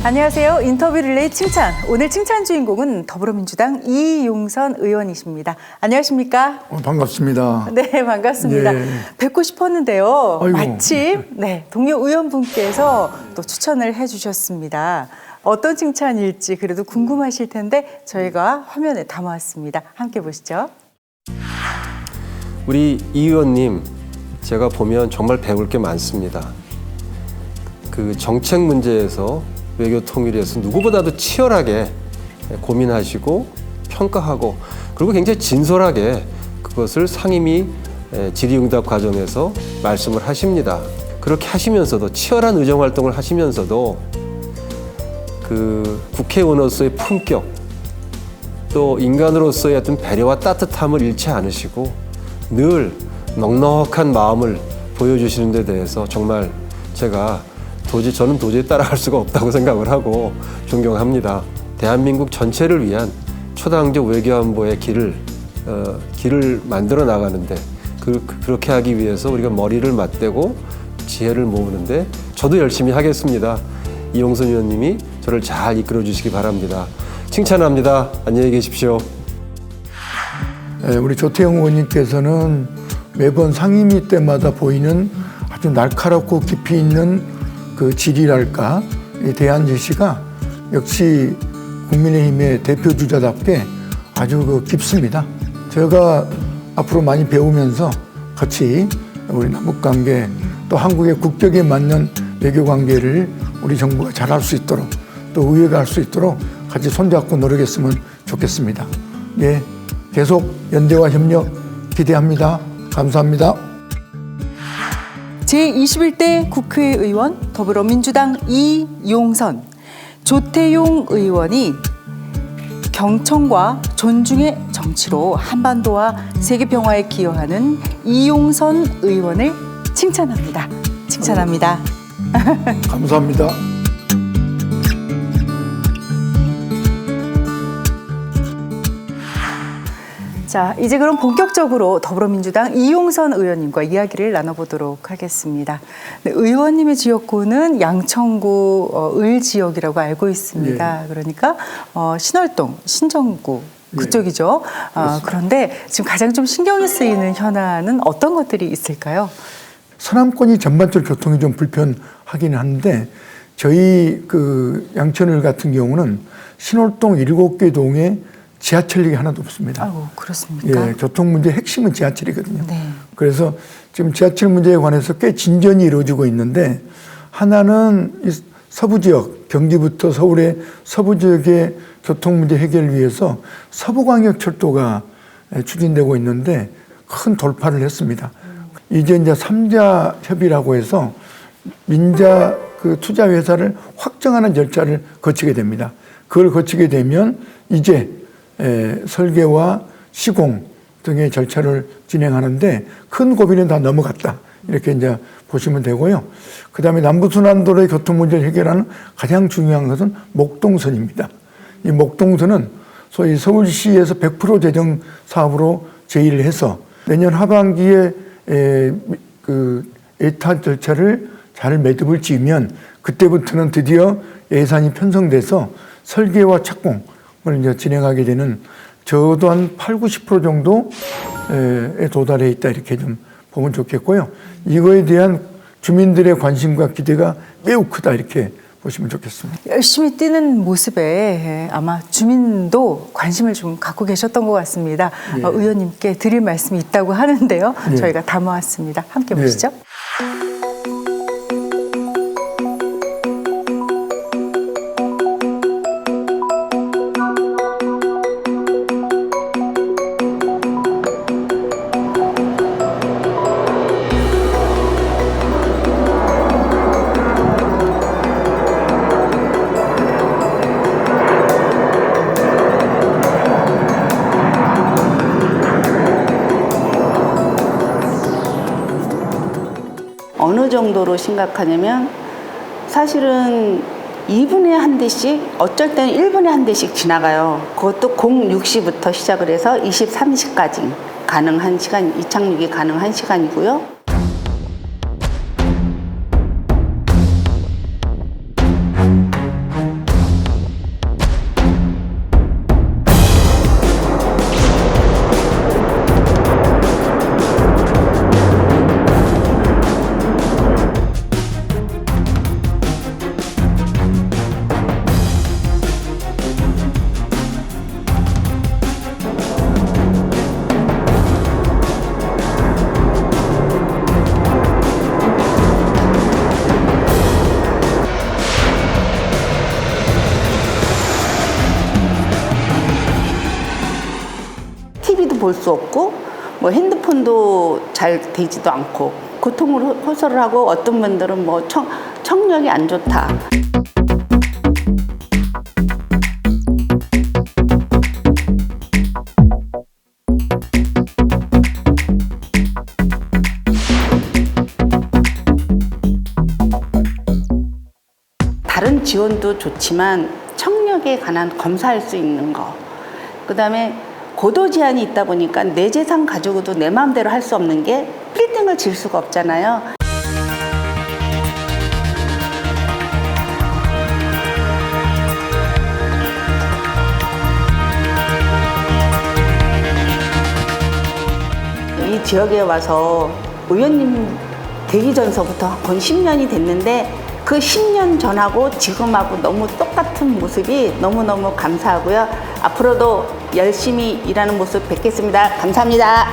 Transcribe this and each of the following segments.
안녕하세요. 인터뷰 릴레이 칭찬. 오늘 칭찬 주인공은 더불어민주당 이용선 의원이십니다. 안녕하십니까? 반갑습니다. 네, 반갑습니다. 네. 뵙고 싶었는데요. 아이고. 마침 동료 의원분께서 또 추천을 해주셨습니다. 어떤 칭찬일지 그래도 궁금하실 텐데 저희가 화면에 담아왔습니다. 함께 보시죠. 우리 이 의원님, 제가 보면 정말 배울 게 많습니다. 그 정책 문제에서 외교 통일에서 누구보다도 치열하게 고민하시고 평가하고 그리고 굉장히 진솔하게 그것을 상임위 질의응답 과정에서 말씀을 하십니다. 그렇게 하시면서도 치열한 의정 활동을 하시면서도 그 국회의원으로서의 품격 또 인간으로서의 어떤 배려와 따뜻함을 잃지 않으시고 늘 넉넉한 마음을 보여주시는 데 대해서 정말 저는 도저히 따라갈 수가 없다고 생각을 하고 존경합니다. 대한민국 전체를 위한 초당적 외교안보의 길을 만들어 나가는데 그렇게 하기 위해서 우리가 머리를 맞대고 지혜를 모으는데 저도 열심히 하겠습니다. 이용선 의원님이 저를 잘 이끌어 주시기 바랍니다. 칭찬합니다. 안녕히 계십시오. 우리 조태영 의원님께서는 매번 상임위 때마다 보이는 아주 날카롭고 깊이 있는 그 질의랄까, 이 대안 제시가 역시 국민의힘의 대표주자답게 아주 깊습니다. 제가 앞으로 많이 배우면서 같이 우리 남북관계 또 한국의 국격에 맞는 외교관계를 우리 정부가 잘할 수 있도록 또 의회가 할 수 있도록 같이 손잡고 노력했으면 좋겠습니다. 예, 계속 연대와 협력 기대합니다. 감사합니다. 제21대 국회의원 더불어민주당 이용선, 조태용 의원이 경청과 존중의 정치로 한반도와 세계 평화에 기여하는 이용선 의원을 칭찬합니다. 칭찬합니다. 감사합니다. 자, 이제 그럼 본격적으로 더불어민주당 이용선 의원님과 이야기를 나눠보도록 하겠습니다. 네, 의원님의 지역구는 양천구 을 지역이라고 알고 있습니다. 예. 그러니까 신월동, 신정구 그쪽이죠. 그런데 지금 가장 좀 신경이 쓰이는 현안은 어떤 것들이 있을까요? 서남권이 전반적으로 교통이 좀 불편하긴 한데 저희 그 양천을 같은 경우는 신월동 7개 동에 지하철역이 하나도 없습니다. 아이고, 그렇습니까? 예, 교통 문제 핵심은 지하철이거든요. 네. 그래서 지금 지하철 문제에 관해서 꽤 진전이 이루어지고 있는데 하나는 이 서부 지역, 경기부터 서울의 서부 지역의 교통 문제 해결을 위해서 서부광역철도가 추진되고 있는데 큰 돌파를 했습니다. 이제 3자 협의라고 해서 민자 그 투자 회사를 확정하는 절차를 거치게 됩니다. 그걸 거치게 되면 이제 설계와 시공 등의 절차를 진행하는데 큰 고비는 다 넘어갔다. 이렇게 이제 보시면 되고요. 그 다음에 남부순환도로의 교통 문제를 해결하는 가장 중요한 것은 목동선입니다. 이 목동선은 소위 서울시에서 100% 재정 사업으로 제의를 해서 내년 하반기에 그 예타 절차를 잘 매듭을 지으면 그때부터는 드디어 예산이 편성돼서 설계와 착공을 이제 진행하게 되는 적어도 한 80, 90% 정도에 도달해 있다 이렇게 좀 보면 좋겠고요. 이거에 대한 주민들의 관심과 기대가 매우 크다 이렇게 보시면 좋겠습니다. 열심히 뛰는 모습에 아마 주민도 관심을 좀 갖고 계셨던 것 같습니다. 예. 의원님께 드릴 말씀이 있다고 하는데요. 예. 저희가 담아왔습니다. 함께 예. 보시죠. 어느 정도로 심각하냐면 사실은 2분에 한 대씩 어쩔 때는 1분에 한 대씩 지나가요. 그것도 06시부터 시작을 해서 23시까지 가능한 시간, 이착륙이 가능한 시간이고요. 볼 수 없고 뭐 핸드폰도 잘 되지도 않고 고통을 호소를 하고 어떤 분들은 뭐 청력이 안 좋다. 다른 지원도 좋지만 청력에 관한 검사할 수 있는 거. 그다음에 고도 제한이 있다 보니까 내 재산 가지고도 내 마음대로 할 수 없는 게 빌딩을 질 수가 없잖아요. 이 지역에 와서 의원님 되기 전서부터 거의 10년이 됐는데 그 10년 전하고 지금하고 너무 똑같은 모습이 너무너무 감사하고요. 앞으로도 열심히 일하는 모습 뵙겠습니다. 감사합니다.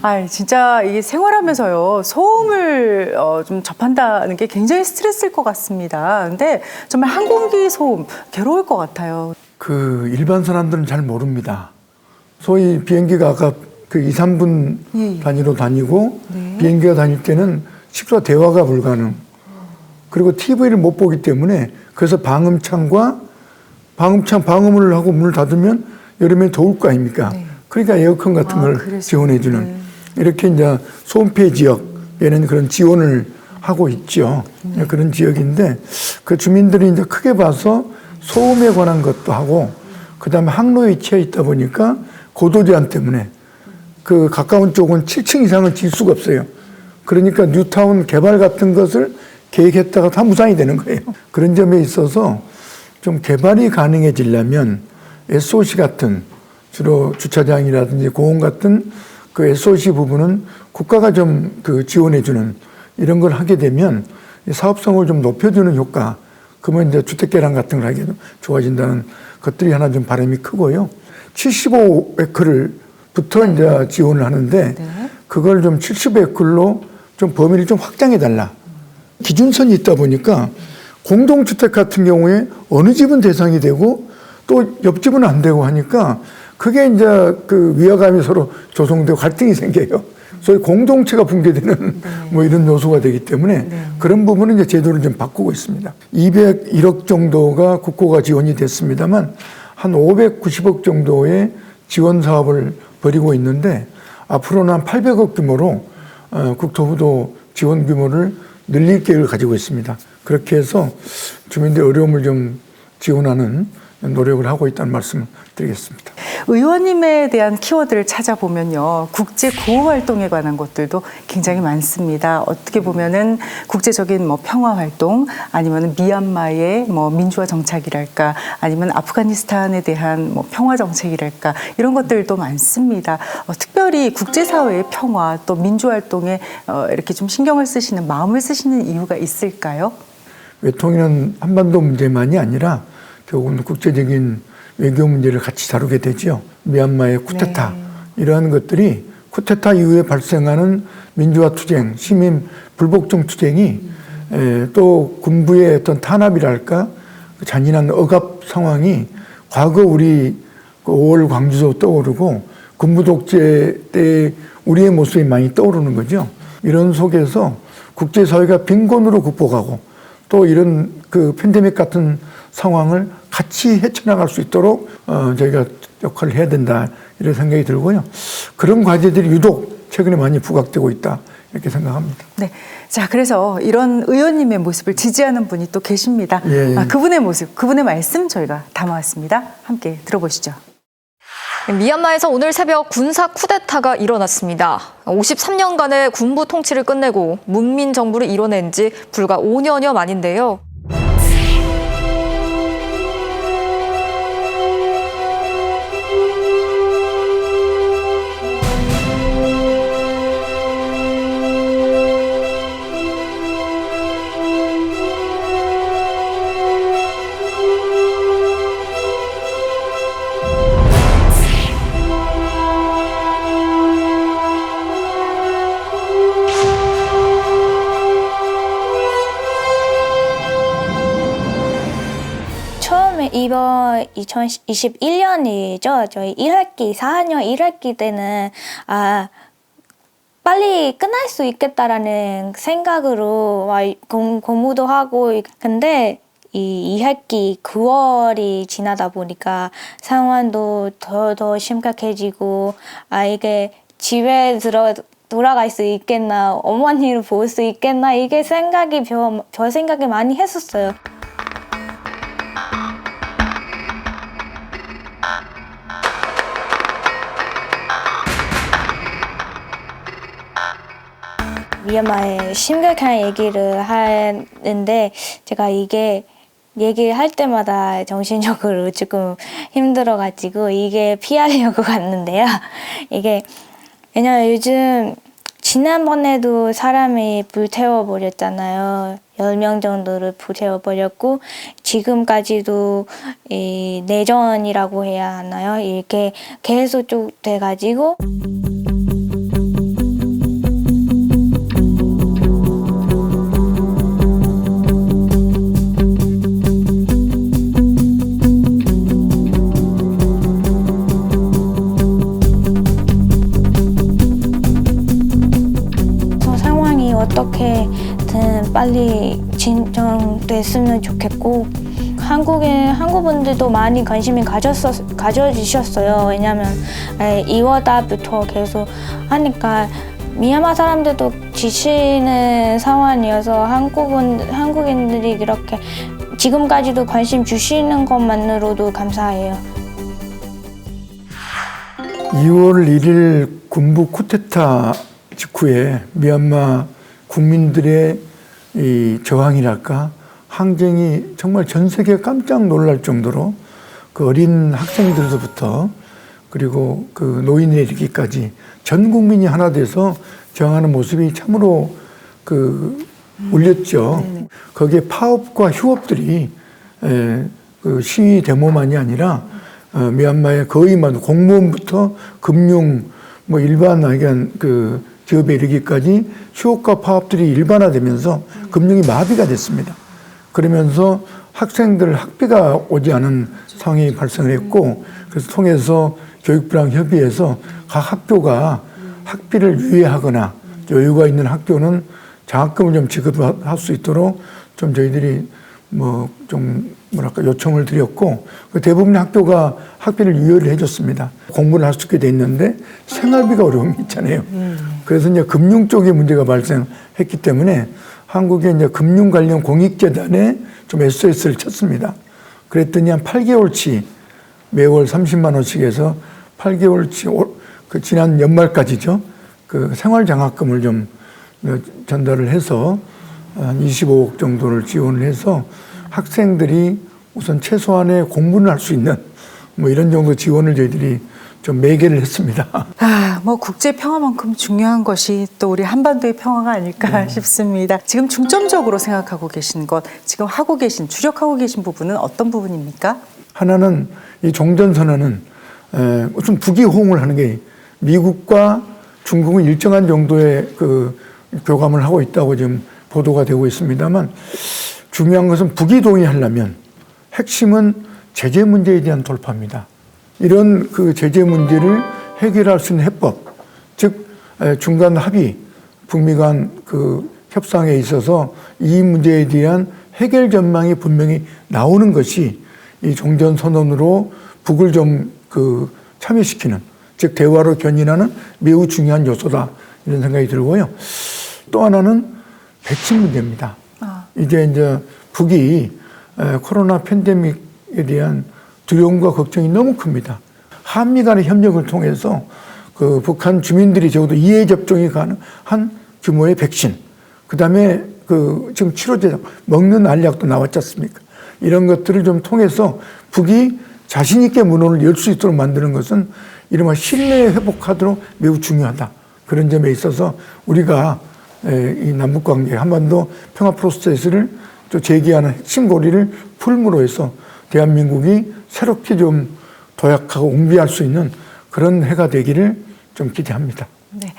아, 진짜 이게 생활하면서요, 소음을 좀 접한다는 게 굉장히 스트레스일 것 같습니다. 근데 정말 한 공기 소음 괴로울 것 같아요. 그 일반 사람들은 잘 모릅니다. 소위 비행기가 아까 그 2, 3분 예. 단위로 다니고 네. 비행기가 다닐 때는 식구와 대화가 불가능. 그리고 TV를 못 보기 때문에 그래서 방음창을 하고 문을 닫으면 여름에 더울 거 아닙니까? 네. 그러니까 에어컨 같은 걸 그래서. 지원해주는 네. 이렇게 이제 소음 피해 지역에는 그런 지원을 하고 있죠. 그런 지역인데 그 주민들이 이제 크게 봐서 소음에 관한 것도 하고 그다음에 항로에 위치해 있다 보니까 고도 제한 때문에 그 가까운 쪽은 7층 이상을 질 수가 없어요. 그러니까 뉴타운 개발 같은 것을 계획했다가 다 무산이 되는 거예요. 그런 점에 있어서 좀 개발이 가능해지려면 SOC 같은 주로 주차장이라든지 공원 같은 그 SOC 부분은 국가가 좀 그 지원해주는 이런 걸 하게 되면 사업성을 좀 높여주는 효과, 그러면 이제 주택개랑 같은 걸 하게 좋아진다는 것들이 하나 좀 바람이 크고요. 75에크를부터 이제 지원을 하는데 그걸 좀 70에크로 좀 범위를 좀 확장해 달라. 기준선이 있다 보니까 공동주택 같은 경우에 어느 집은 대상이 되고 또 옆집은 안 되고 하니까 그게 이제 그 위화감이 서로 조성되고 갈등이 생겨요. 소위 공동체가 붕괴되는 뭐 이런 요소가 되기 때문에 그런 부분은 이제 제도를 좀 바꾸고 있습니다. 201억 정도가 국고가 지원이 됐습니다만 한 590억 정도의 지원 사업을 벌이고 있는데 앞으로는 한 800억 규모로 국토부도 지원 규모를 늘릴 계획을 가지고 있습니다. 그렇게 해서 주민들의 어려움을 좀 지원하는 노력을 하고 있다는 말씀을 드리겠습니다. 의원님에 대한 키워드를 찾아보면요, 국제 구호 활동에 관한 것들도 굉장히 많습니다. 어떻게 보면은 국제적인 뭐 평화 활동, 아니면 미얀마의 뭐 민주화 정착이랄까, 아니면 아프가니스탄에 대한 뭐 평화 정책이랄까, 이런 것들도 많습니다. 특별히 국제사회의 평화 또 민주 활동에 이렇게 좀 신경을 쓰시는, 마음을 쓰시는 이유가 있을까요? 외통위는 한반도 문제만이 아니라 결국은 국제적인 외교 문제를 같이 다루게 되죠. 미얀마의 쿠데타 이러한 것들이 쿠데타 이후에 발생하는 민주화 투쟁, 시민 불복종 투쟁이 또 군부의 어떤 탄압이랄까 잔인한 억압 상황이 과거 우리 5월 광주도 떠오르고 군부 독재 때 우리의 모습이 많이 떠오르는 거죠. 이런 속에서 국제사회가 빈곤으로 극복하고 또 이런 그 팬데믹 같은 상황을 같이 헤쳐나갈 수 있도록 저희가 역할을 해야 된다 이런 생각이 들고요. 그런 과제들이 유독 최근에 많이 부각되고 있다 이렇게 생각합니다. 네, 자 그래서 이런 의원님의 모습을 지지하는 분이 또 계십니다. 예. 그분의 모습, 그분의 말씀 저희가 담아왔습니다. 함께 들어보시죠. 미얀마에서 오늘 새벽 군사 쿠데타가 일어났습니다. 53년간의 군부 통치를 끝내고 문민 정부를 이뤄낸 지 불과 5년여 만인데요. 이번 2021년이죠. 저희 1학기, 4학년 1학기 때는 빨리 끝날 수 있겠다라는 생각으로 공부도 하고, 근데 이 2학기 9월이 지나다 보니까 상황도 더 심각해지고, 이게 집에 돌아갈 수 있겠나, 어머니를 볼 수 있겠나, 이게 별 생각이 많이 했었어요. 미얀마의 심각한 얘기를 하는데, 제가 이게 얘기를 할 때마다 정신적으로 조금 힘들어가지고 이게 피하려고 갔는데요. 왜냐면 요즘 지난번에도 사람이 불태워버렸잖아요. 10명 정도를 불태워버렸고, 지금까지도 이 내전이라고 해야 하나요? 이렇게 계속 쭉 돼가지고, 어떻게든 빨리 진정됐으면 좋겠고, 한국 분들도 많이 관심이 가져주셨어요. 왜냐면 2월 달부터 계속 하니까 미얀마 사람들도 지치는 상황이어서 한국인들이 이렇게 지금까지도 관심 주시는 것만으로도 감사해요. 2월 1일 군부 쿠데타 직후에 미얀마 국민들의 이 저항이랄까, 항쟁이 정말 전 세계 깜짝 놀랄 정도로 그 어린 학생들로부터 그리고 그 노인에 이르기까지 전 국민이 하나 돼서 저항하는 모습이 참으로 울렸죠. 거기에 파업과 휴업들이 그 시위 데모만이 아니라 미얀마의 거의 공무원부터 금융 일반 그 기업에 이르기까지 휴업과 파업들이 일반화되면서 금융이 마비가 됐습니다. 그러면서 학생들 학비가 오지 않은 상황이 발생을 했고, 그래서 통해서 교육부랑 협의해서 각 학교가 학비를 유예하거나 여유가 있는 학교는 장학금을 좀 지급할 수 있도록 좀 저희들이 요청을 드렸고, 대부분의 학교가 학비를 유예를 해줬습니다. 공부를 할 수 있게 돼 있는데 생활비가 어려움이 있잖아요. 그래서 이제 금융 쪽에 문제가 발생했기 때문에 한국의 이제 금융 관련 공익재단에 좀 SOS를 쳤습니다. 그랬더니 한 8개월치 매월 30만 원씩 해서 8개월치 지난 연말까지죠. 그 생활장학금을 좀 전달을 해서 한 25억 정도를 지원을 해서 학생들이 우선 최소한의 공부를 할 수 있는 이런 정도 지원을 저희들이 좀 매개를 했습니다. 국제 평화만큼 중요한 것이 또 우리 한반도의 평화가 아닐까 싶습니다. 지금 중점적으로 생각하고 계신 것, 지금 주력하고 계신 부분은 어떤 부분입니까? 하나는 이 종전선언은 우선 북이 호응을 하는 게, 미국과 중국은 일정한 정도의 그 교감을 하고 있다고 지금 보도가 되고 있습니다만, 중요한 것은 북이 동의하려면 핵심은 제재 문제에 대한 돌파입니다. 이런 그 제재 문제를 해결할 수 있는 해법, 즉 중간 합의, 북미 간 그 협상에 있어서 이 문제에 대한 해결 전망이 분명히 나오는 것이 이 종전선언으로 북을 좀 참여시키는, 즉 대화로 견인하는 매우 중요한 요소다, 이런 생각이 들고요. 또 하나는 백신 문제입니다. 이제 북이 코로나 팬데믹에 대한 두려움과 걱정이 너무 큽니다. 한미 간의 협력을 통해서 그 북한 주민들이 적어도 2회 접종이 가능한 규모의 백신, 그 다음에 지금 치료제, 먹는 알약도 나왔지 않습니까? 이런 것들을 좀 통해서 북이 자신있게 문호를 열 수 있도록 만드는 것은 이른바 신뢰 회복하도록 매우 중요하다. 그런 점에 있어서 우리가 이 남북관계, 한반도 평화 프로세스를 또 재개하는 핵심 고리를 풀므로 해서 대한민국이 새롭게 좀 도약하고 웅비할 수 있는 그런 해가 되기를 좀 기대합니다. 네.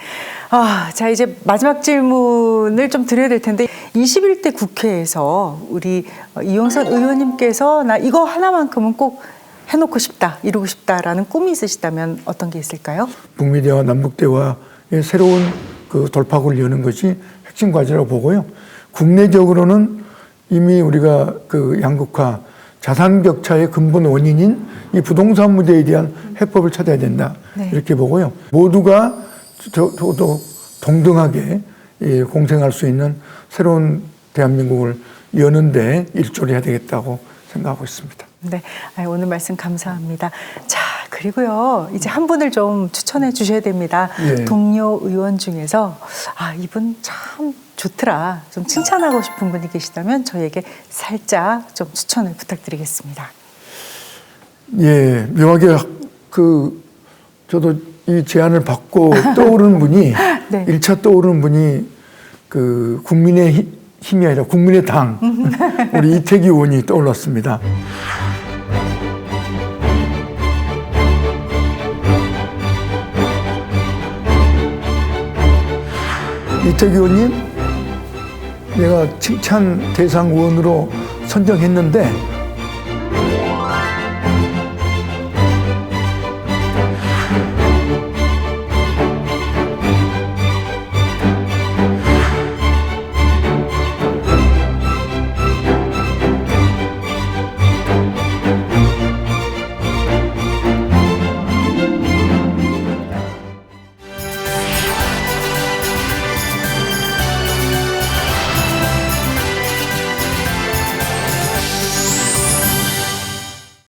자, 이제 마지막 질문을 좀 드려야 될 텐데 21대 국회에서 우리 이용선 의원님께서 나 이거 하나만큼은 꼭 해놓고 싶다, 이루고 싶다라는 꿈이 있으시다면 어떤 게 있을까요? 북미 대화, 남북 대화의 새로운 그 돌파구를 여는 것이 핵심 과제라고 보고요. 국내적으로는 이미 우리가 그 양극화, 자산 격차의 근본 원인인 이 부동산 문제에 대한 해법을 찾아야 된다. 네. 이렇게 보고요. 모두가 저도 동등하게 공생할 수 있는 새로운 대한민국을 여는데 일조를 해야 되겠다고 생각하고 있습니다. 네, 오늘 말씀 감사합니다. 자, 그리고요, 이제 한 분을 좀 추천해 주셔야 됩니다. 예. 동료 의원 중에서 이분 참 좋더라, 좀 칭찬하고 싶은 분이 계시다면 저희에게 살짝 좀 추천을 부탁드리겠습니다. 예, 묘하게 저도 이 제안을 받고 떠오르는 분이 네. 1차 떠오르는 분이 그 국민의 힘이 아니라 국민의 당 우리 이태기 의원이 떠올랐습니다. 이태기 의원님, 내가 칭찬 대상 의원으로 선정했는데